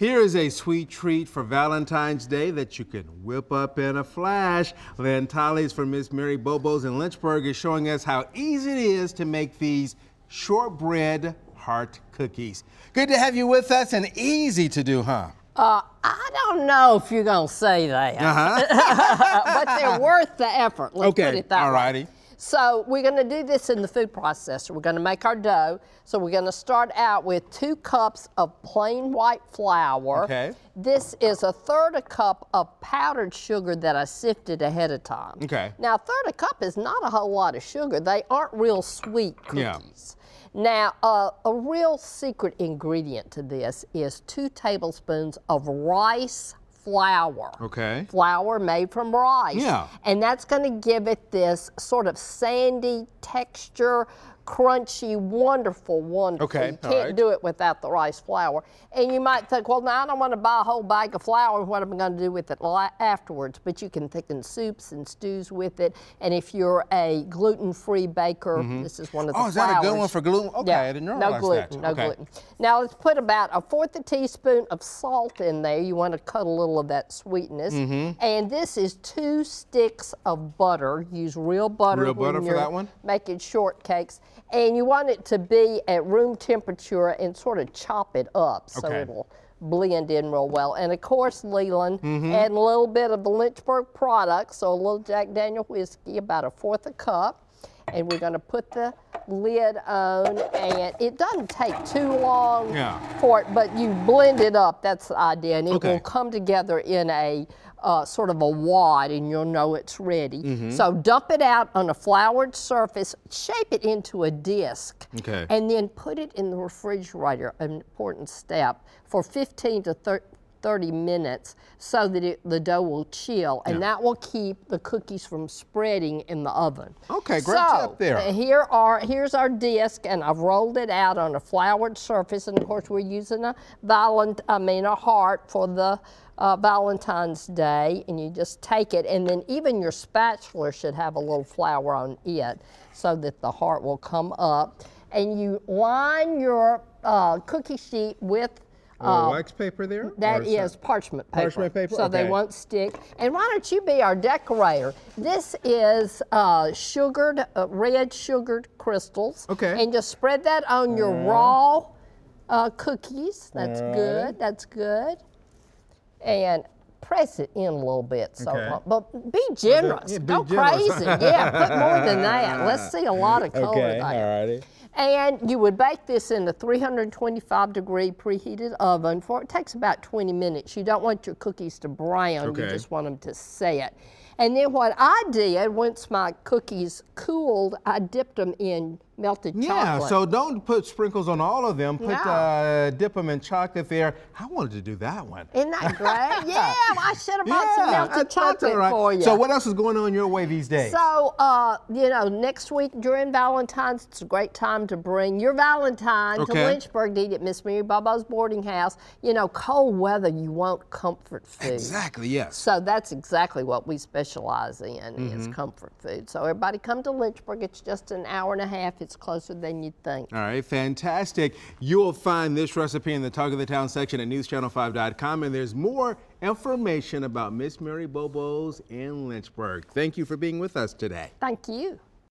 Here is a sweet treat for Valentine's Day that you can whip up in a flash. Lynn Tollies from Miss Mary Bobo's in Lynchburg is showing us how easy it is to make these shortbread heart cookies. Good to have you with us and easy to do, huh? I don't know if you're going to say that, but they're worth the effort. Let's put it that way. So we're going to do this in the food processor. We're going to make our dough. So we're going to start out with 2 cups of plain white flour. Okay. This is 1/3 cup of powdered sugar that I sifted ahead of time. Okay. Now 1/3 cup is not a whole lot of sugar. They aren't real sweet cookies. Now, a real secret ingredient to this is 2 tablespoons of rice flour. Okay. Flour made from rice. Yeah. And that's going to give it this sort of sandy texture, crunchy, wonderful, wonderful. Okay. You can't do it without the rice flour. And you might think, well, now I don't want to buy a whole bag of flour. What am I going to do with it afterwards? But you can thicken soups and stews with it. And if you're a gluten-free baker, this is one of the flours. Oh, is that a good one for gluten? Okay, yeah. I didn't No realize gluten, that. no gluten. Now let's put about 1/4 teaspoon of salt in there. You want to cut a little of that sweetness. And this is 2 sticks of butter. Use real butter. Real butter for that one? Making shortcakes. And you want it to be at room temperature and sort of chop it up so it'll blend in real well. And of course, Leland, add a little bit of the Lynchburg product, so a little Jack Daniel whiskey, about 1/4 cup. And we're going to put the lid on, and it doesn't take too long for it, but you blend it up. That's the idea, and it will come together in a sort of a wad, and you'll know it's ready. So dump it out on a floured surface, shape it into a disc, and then put it in the refrigerator, an important step, for 15 to 30 minutes so that the dough will chill, and that will keep the cookies from spreading in the oven. Okay, great tip there. Here's our disc, and I've rolled it out on a floured surface, and of course we're using a heart for the Valentine's Day, and you just take it, and then even your spatula should have a little flour on it so that the heart will come up, and you line your cookie sheet with wax paper there? That is parchment paper. Parchment paper? So they won't stick. And why don't you be our decorator? This is sugared, red sugared crystals. Okay. And just spread that on your raw cookies. That's good. That's good. And press it in a little bit. So, but be generous. Go crazy. Yeah, put more than that. Let's see a lot of color there. Alrighty. And you would bake this in a 325-degree preheated oven for, it takes about 20 minutes. You don't want your cookies to brown, you just want them to set. And then what I did, once my cookies cooled, I dipped them in melted chocolate. Yeah, so don't put sprinkles on all of them. Dip them in chocolate there. I wanted to do that one. Isn't that great? Yeah, I should have bought some melted chocolate for you. So what else is going on your way these days? So, you know, next week during Valentine's, it's a great time to bring your Valentine to Lynchburg to eat at Miss Mary Bobo's boarding house. You know, cold weather, you want comfort food. Exactly, yes. So that's exactly what we specialize in, is comfort food. So everybody come to Lynchburg. It's just an hour and a half. It's closer than you'd think. All right, fantastic. You will find this recipe in the Talk of the Town section at newschannel5.com, and there's more information about Miss Mary Bobo's in Lynchburg. Thank you for being with us today. Thank you.